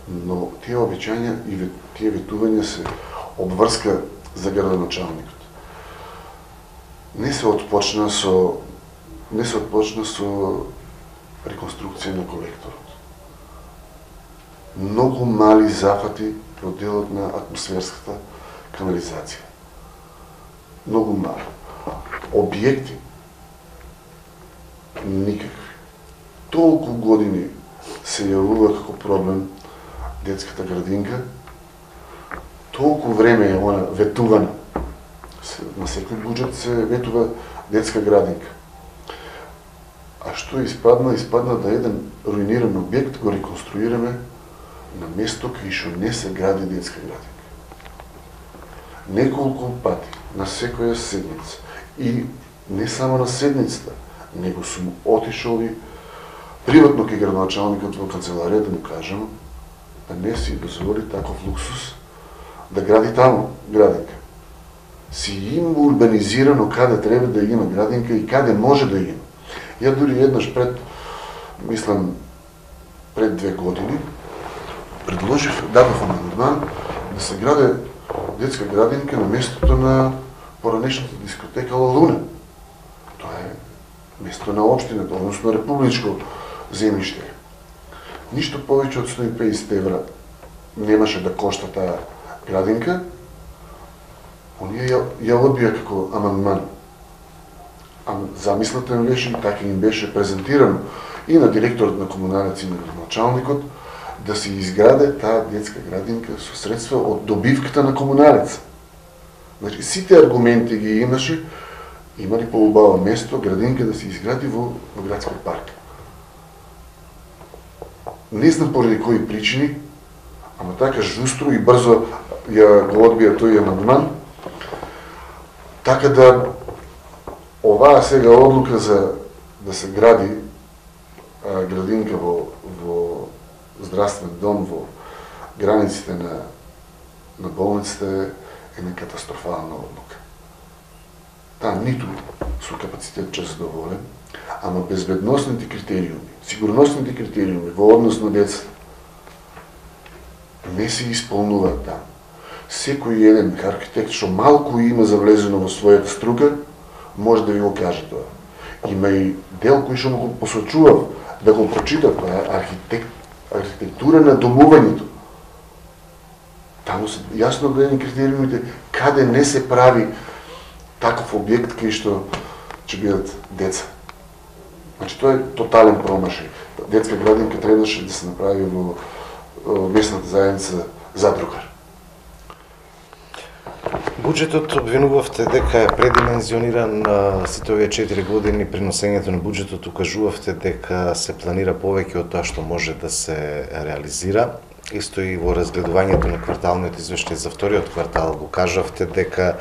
но тие обеќања и тие ветувања се обврска за градоначалникот. Не се отпочна со реконструкција на колекторот. Многу мали зафати во делот на атмосферската канализација. Многу мали. Објекти никакви. Толку години се јавува како проблем детската градинка, толку време е она ветувана. На секој буџет се ветува детска градинка. А што испадна? Испадна да еден руиниран објект го реконструираме на место кај што не се гради детска градинка. Неколку пати, на секоја седница, и не само на седницата, него сум отишол и приватно кај градоначалникот во канцеларија да му кажам да не си дозволи таков луксус да гради таму градинка. Си има урбанизирано каде треба да има градинка и каде може да има. Ја дури еднаш пред 2 години, дадов амандман да се граде детска градинка на местото на поранешната дискотека Лалуна. Тоа е место на општината, односно републичко земјиште. Ништо повеќе од 150 евра немаше да кошта таа градинка. Оние ја одбија како амандман. А замислата им беше и така им беше презентирано и на директорот на комуналец и на градоначалникот да се изграде таа детска градинка со средства од добивката на комуналец. Значи, сите аргументи ги имаше, имали поубаво место градинка да се изгради во градскиот парк. Не знам поради кои причини, ама така жустро и брзо ја го одбија тој амандман, така да оваа сега одлука за да се гради градинка во здравствен дом во границите на болниците е една катастрофална одлука. Таа ниту со капацитет задоволен, ама безбедносните критериуми, сигурносните критериуми во однос на децата не се исполнуваат таму. Секој еден архитект што малку има завлезено во својата струка, може да ви го каже тоа. Има и дел кој што му го посочував да го прочита, тоа е архитектура на домувањето. Таму се јасно одредени критериумите каде не се прави таков објект кај што ќе бидат деца. Значи тоа е тотален промашај. Детска градинка требаше да се направи во местната заедница Задругар. Буџетот обвинувавте дека е предимензиониран сите овие 4 години, приносењето на буџетот укажувавте дека се планира повеќе од тоа што може да се реализира. исто и во разгледувањето на кварталниот извештај за вториот квартал го кажавте дека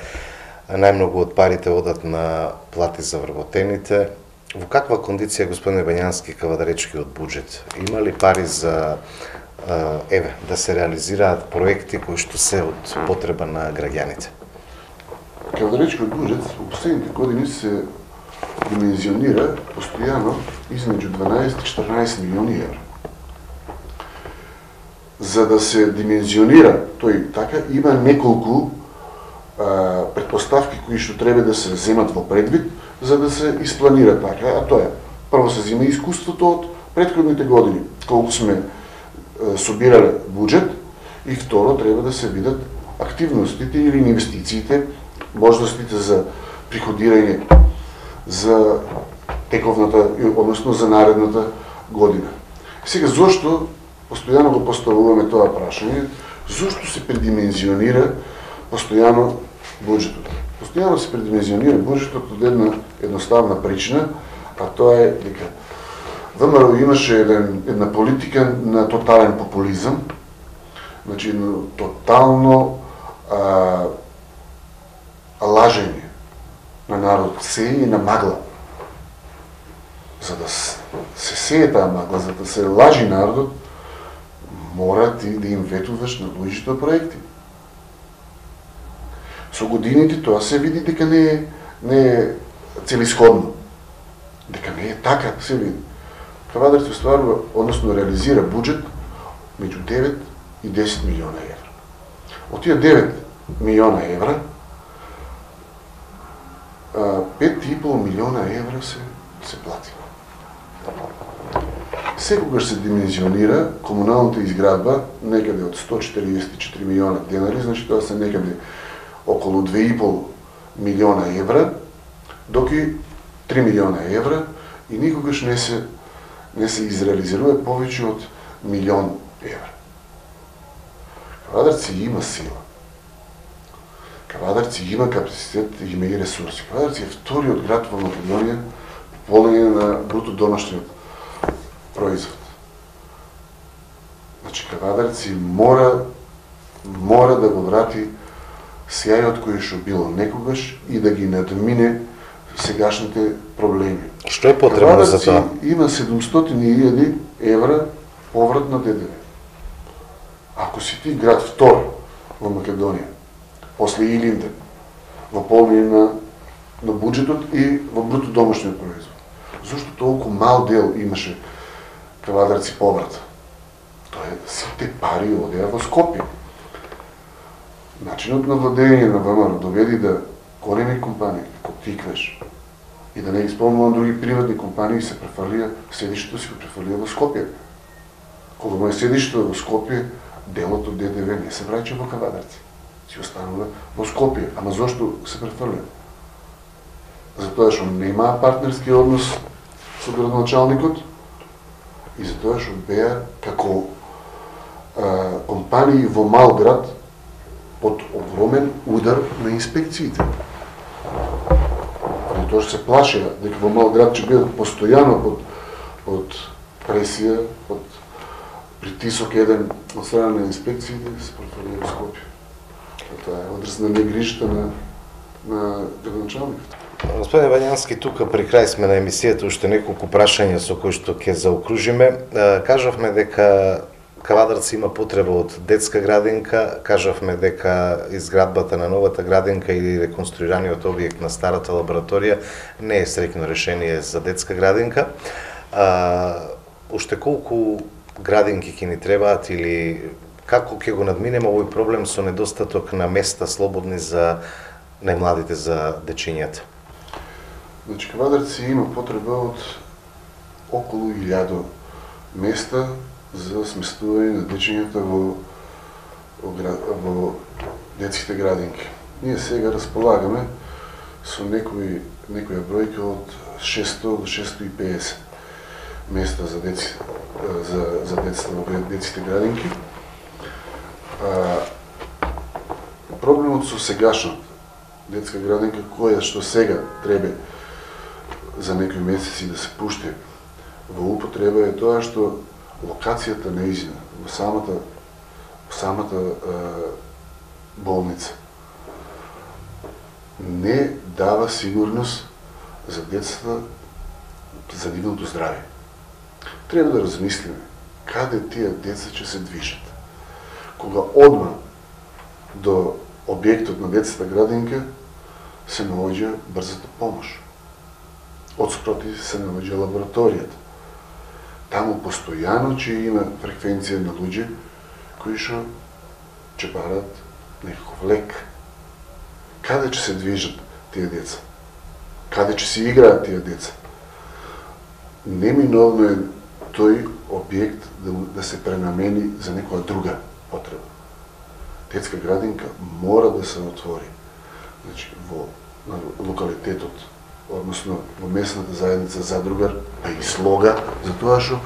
најмногу од парите одат на плати за вработените. Во каква кондиција, господине Бањански, Кавадаречки од буџет? Има ли пари за да се реализираат проекти кои што се од потреба на граѓаните? Кавадаречкиот буџет во последните години се димензионира постојано измеѓу 12 и 14 милиони евра. За да се димензионира тој така, има неколку предпоставки кои што треба да се земат во предвид за да се испланира така, а тоа е прво се зема искуството од претходните години, колку сме собирале буџет, и второ треба да се видат активностите или инвестициите, можностите за приходирање за тековната, односно за наредната година. Сега, зошто постојано го поставуваме тоа прашање? Зошто се предимензионира постојано буџетот? Постојано се предимензионира буџетот од една едноставна причина, а тоа е дека ВМРО имаше една политика на тотален популизам, значи едно тотално лажење на народ, сеење на магла. За да се сее таа магла, за да се лажи народот, мора ти да им ветуваш на луѓето проекти. Со годините тоа се види дека не е целисходно. Дека не е така, се види. Кавадар се стварува, односно реализира буџет меѓу 9 и 10 милиона евра. Од тие 9 милиона евра, 5,5 милиона евра се плати. Секогаш се димензионира комуналната изградба некаде од 144 милиона денари, значи тоа се некаде околу 2,5 милиона евра, доки 3 милиона евра и никогаш не се изреализирува повеќе од милион евра. Кавадар си има сила. Кавадар си има капацитет, има и ресурси. Кавадар си е вториот град во Македонија по полење на бруто домашниот производ. Значи, Кавадар си мора да го врати сјајот кој што било некогаш и да ги надмине сегашните проблеми. Што е потребно за тоа? Има 700.000 евра поврат на ДДВ. Ако си ти град втор во Македонија, после Илинден, во полнење на буџетот и во бруто домашниот производ, зашто толку мал дел имаше Кавадарци поврат? Тоа е, сите пари одеа во Скопје. Начинот на владење на ВМРО доведи да големи компании, како Тиквеш, и да не ги спомнувам други приватни компании, се префрлија, седишето си го префрлија во Скопје. Кога му е седишето во Скопје, делот од ДДВ не се враќа во Кавадарци. Си останува во Скопје. Ама зошто се префрлија? Затоа што немаа партнерски однос со градоначалникот и затоа што беа како компании во мал град под огромен удар на инспекциите. Тоа што се плашеа дека во мал град ќе бидат постојано под пресија, под притисок еден од страна на инспекциите, се префрлија во Скопје. Тоа е одраз на негрижата на градоначалникот. Господине Бањански, тука при крај сме на емисијата, уште неколку прашања со кои што ќе заокружиме. Кажавме дека Кавадарци има потреба од детска градинка, кажавме дека изградбата на новата градинка или реконструираниот објект на старата лабораторија не е среќно решение за детска градинка. Уште колку градинки ќе ни требаат или како ќе го надминеме овој проблем со недостаток на места слободни за најмладите, за дечињата? Значи, Кавадарци има потреба од околу 1000 места за сместување на дечињата во детските градинки. Ние сега располагаме со некоја бројка од 600 до 650 места за децата во детските градинки. Проблемот со сегашната детска градинка, која што сега треба за некои месеци да се пушти во употреба, е тоа што локацијата неизина во самата самата болница не дава сигурност за децата, за нивното здраве. Треба да размислиме каде тие деца ќе се движат. Кога одма до објектот на детската градинка се наоѓа брзата помош. Отспроти се наоѓа лабораторијата. Таму постојано ќе има фреквенција на луѓе кои што ќе барат некаков лек. Каде ќе се движат тие деца? Каде ќе се играат тие деца? Неминовно е тој објект да се пренамени за некоја друга потреба. Детска градинка мора да се отвори. Значи, во локалитетот, односно во местната заедница Задругар, па и Слога, затоа што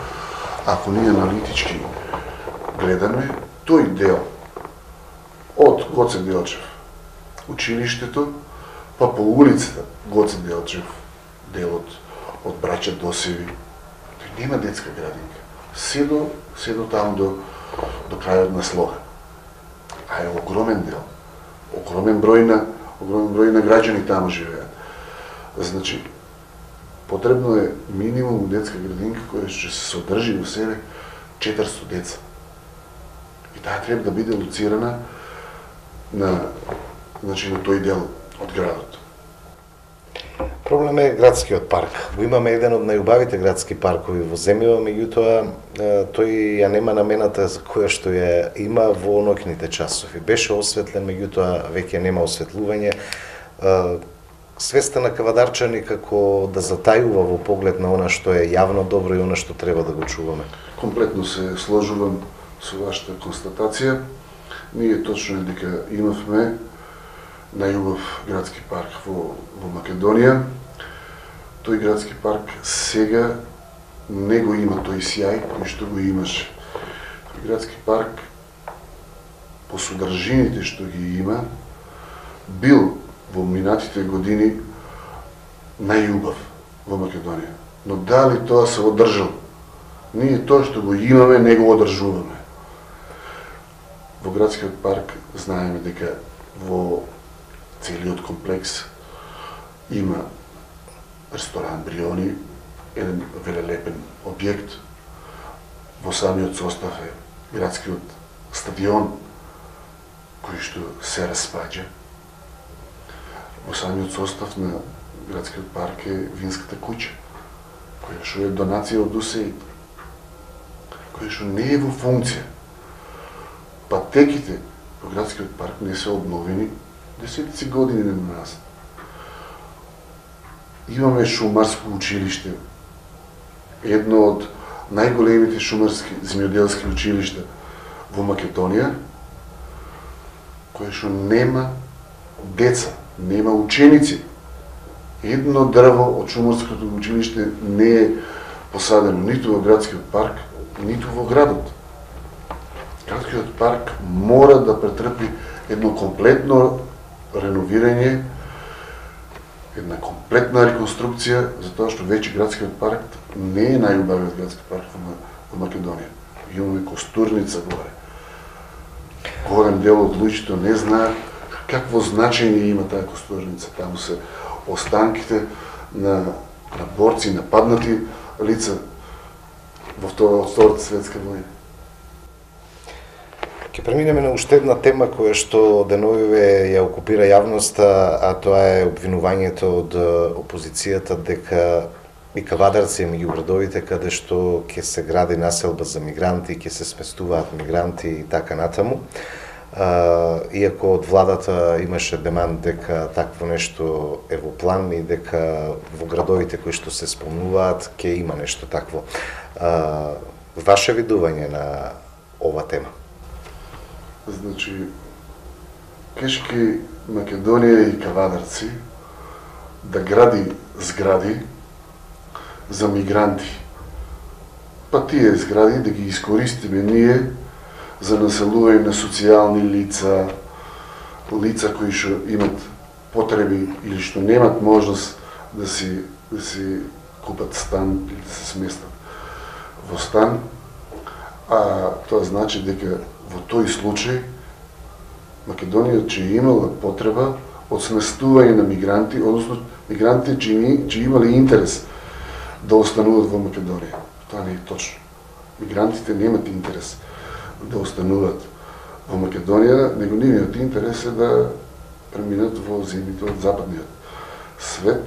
ако ние аналитички гледаме, тој дел од Гоце Делчев, училиштето, па по улицата Гоце Делчев, делот од Браќа Досеви, тој нема детска градинка. Се до таму до крајот на Слога. А е огромен дел. Огромен број на граѓани таму живеат. Значи, потребно е минимум детска градинка која ќе се содржи во себе 400 деца. И таа треба да биде лоцирана на тој дел од градот. Проблем е градскиот парк. Го имаме еден од најубавите градски паркови во земјава, меѓутоа тој ја нема намената за која што ја има во ноќните часови. Беше осветлен, меѓутоа веќе нема осветлување. Свеста на кавадарчани како да затајува во поглед на она што е јавно добро и она што треба да го чуваме. Комплетно се сложувам со вашата констатација. Ние точно е дека имавме најубав градски парк во Македонија. Тој градски парк сега не го има тој сјај кој што го имаше. Тој градски парк по содржините што ги има бил во минатите години најубав во Македонија. Но дали тоа се одржал? Ние тоа што го имаме не го одржуваме. Во градскиот парк знаеме дека во целиот комплекс има ресторан Бриони, еден велелепен објект. Во самиот состав е градскиот стадион, кој што се распаѓа. Во самиот состав на градскиот парк е винската куќа, која што е донација од УСАИД, која што не е во функција. Патеките во градскиот парк не се обновени десетици години назад. Имаме шумарско училиште, едно од најголемите шумарски земјоделски училишта во Македонија, кое што нема деца, нема ученици. Едно дрво од шумарското училиште не е посадено ниту во градскиот парк, ниту во градот. Градскиот парк мора да претрпи едно комплетно реновирање, една комплетна реконструкција, затоа што веќе градскиот парк не е најубавиот градски парк во Македонија. Имаме Костурница горе. Голем дел од луѓето не знаат какво значење има таа Костурница. Таму се останките на борци, нападнати лица во Втората светска војна. Ќе преминеме на уште една тема која што деновиве ја окупира јавноста, а тоа е обвинувањето од опозицијата дека и Кавадарци е меѓу градовите каде што ќе се гради населба за мигранти, ќе се сместуваат мигранти и така натаму. Иако од владата имаше демант дека такво нешто е во план и дека во градовите кои што се спомнуваат ќе има нешто такво. Ваше видување на ова тема? Значи, кешки Македонија и Кавадарци да гради згради за мигранти. Па тие згради да ги искористиме ние за населување на социјални лица, лица кои што имат потреби или што немат можност да си купат стан или да се сместат во стан, а тоа значи дека во тој случај Македонија че имала потреба од сместување на мигранти, односно мигранти че имале интерес да остануваат во Македонија. Тоа не е точно. Мигрантите немат интерес да остануваат во Македонија, него нивниот интерес е да преминат во земјите од западниот свет,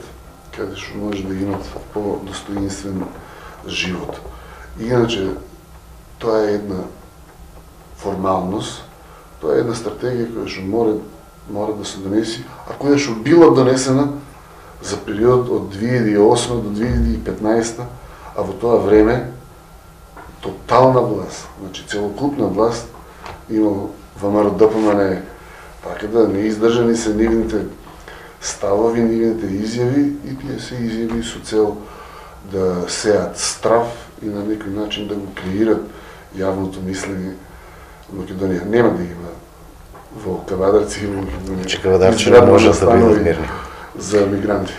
каде што може да имат по-достоинствен живот. Иначе, тоа е една формалност, тоа е една стратегија која што мора да се донеси, а која што била донесена за период од 2008 до 2015, а во тоа време тотална власт, значи целокупна власт имало ВМРО ДПМН, така да не издржани се нивните ставови, нивните изјави, и тие се изјави со цел да сеат страв и на некој начин да го креират јавното мислење во Македонија. Нема да има во Кавадарци и во Македонија. Че кавадарчани можат да бидат мирни. За мигранти.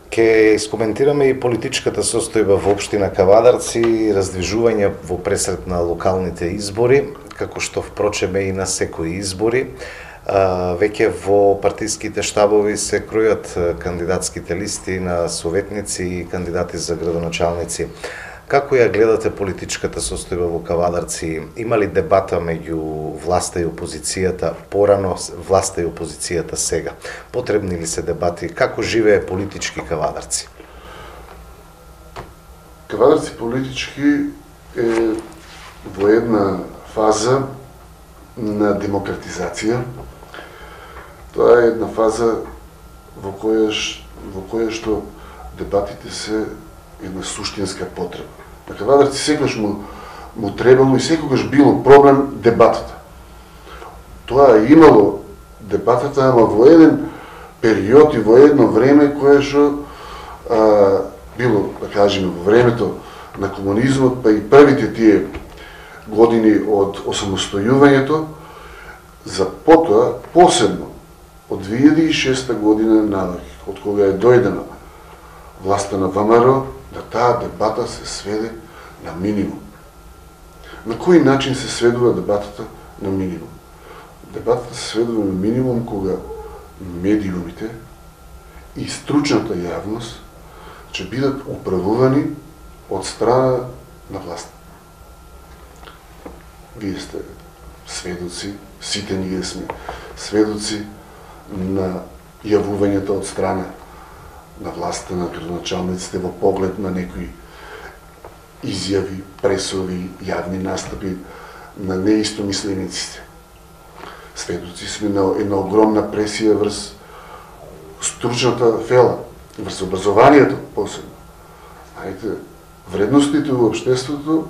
Ке искоментираме и политичката состојба во општина Кавадарци, раздвижување во пресрет на локалните избори, како што впрочем е и на секои избори. Веќе во партиските штабови се кројат кандидатските листи на советници и кандидати за градоначалници. Како ја гледате политичката состојба во Кавадарци? Има ли дебата меѓу власта и опозицијата порано, власта и опозицијата сега? Потребни ли се дебати? Како живее политички Кавадарци? Кавадарци политички е во една фаза на демократизација. Тоа е една фаза во која што дебатите се една суштинска потреба. На Кавадарци секогаш му требало и секогаш било проблем дебатата. Тоа е имало дебатата, ама во еден период и во едно време кое што било, да кажеме, во времето на комунизмот, па и првите тие години од осамостојувањето, за потоа, посебно од 2006 година навеќе, од кога е дојдена власта на ВМРО, да таа дебата се сведе на минимум. На кој начин се сведува дебатата на минимум? Дебатата се сведува на минимум кога медиумите и стручната јавност ќе бидат управувани од страна на власт. Вие сте сведоци, сите ние сме сведоци на јавувањето од страна на власта, на градоначалниците во поглед на некои изјави, пресови, јавни настапи на неистомислениците. Сведоци сме на една огромна пресија врз стручната фела, врз образованието посебно. Знаете, вредностите во општеството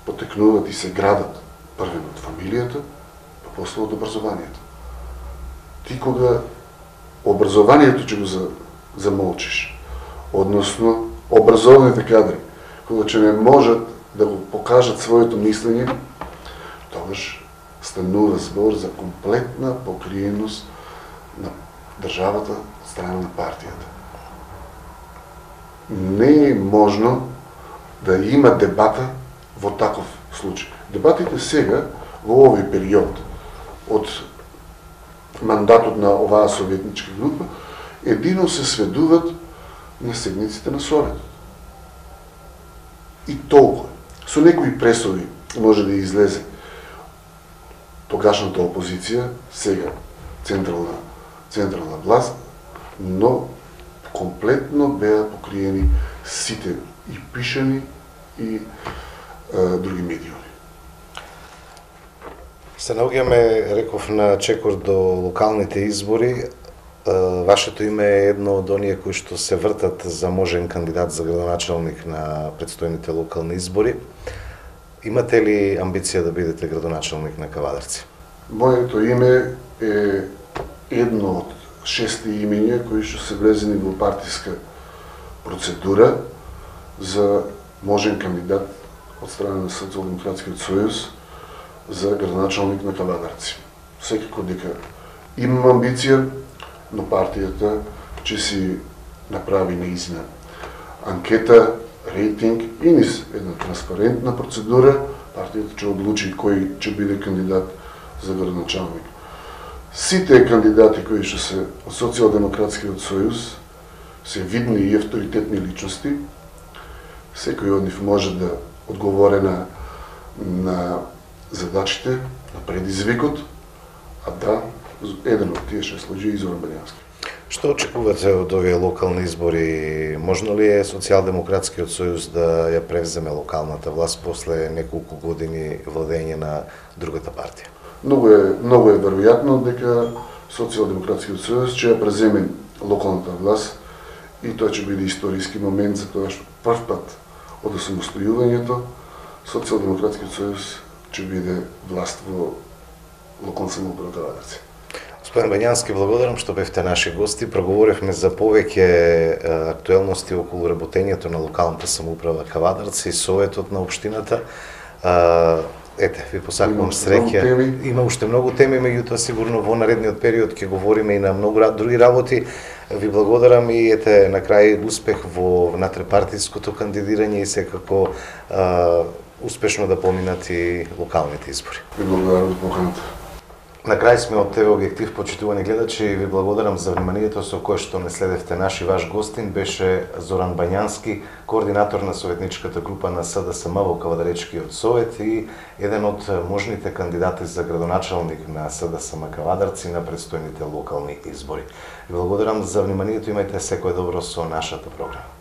потекнуваат и се градат првено од фамилијата, па после од образованието. Ти кога образованието ќе го замолчиш, односно образованите кадри, кога ќе не можат да го покажат своето мислење, тогаш станува збор за комплетна покриеност на државата од страна на партијата. Не е можно да има дебата во таков случај. Дебатите сега, во овој период, од мандатот на оваа советничка група, едино се сведуваат на седниците на Советот. И толку. Со некои пресови може да излезе тогашната опозиција, сега централна власт, но комплетно беа покриени сите и пишани и други медиуми. Се наоѓаме, реков, на чекор до локалните избори. Вашето име е едно од оние кои што се вртат за можен кандидат за градоначалник на предстојните локални избори. Имате ли амбиција да бидете градоначалник на Кавадарци? Моето име е едно од 6 имења кои што се влезени во партиска процедура за можен кандидат од страна на Социјалдемократскиот сојуз за градоначалник на Кавадарци. Секако дека имам амбиција, но партијата ќе си направи неизна анкета, рейтинг и низ една транспарентна процедура партијата ќе одлучи кој ќе биде кандидат за градоначалник. Сите кандидати кои што се од Социјалдемократскиот сојуз се видни и авторитетни личности. Секој од нив може да одговори на задачите, на предизвикот, а да, еден од тие 6 случаи е Зоран Бањански. Што очекувате од овие локални избори? Можно ли е Социјалдемократскиот сојуз да ја превземе локалната власт после неколку години владење на другата партија? Многу е веројатно дека Социјалдемократскиот сојуз ќе ја преземе локалната власт и тоа ќе биде историски момент за тоа што прв пат од осамостојувањето Социјалдемократскиот сојуз ќе биде власт во локална самоуправа Кавадарци. Господин Бањански, благодарам што бевте наши гости. Проговоривме за повеќе актуелности околу работењето на локалната самоуправа Кавадарци и советот на општината. Ете, ви посакувам среќа. Има уште многу теми, меѓутоа сигурно во наредниот период ќе говориме и на многу други работи. Ви благодарам и ете на крај успех во натрепартиското кандидирање и секако успешно да поминат и локалните избори. Ви благодарам за поканата. На крај сме од ТВ Објектив, почитувани гледачи, и ви благодарам за вниманието со кое што не следевте. Наши ваш гостин беше Зоран Бањански, координатор на советничката група на СДСМ во Кавадаречкиот совет и еден од можните кандидати за градоначалник на СДСМ Кавадарци на предстојните локални избори. Ви благодарам за вниманието, имајте секое добро со нашата програма.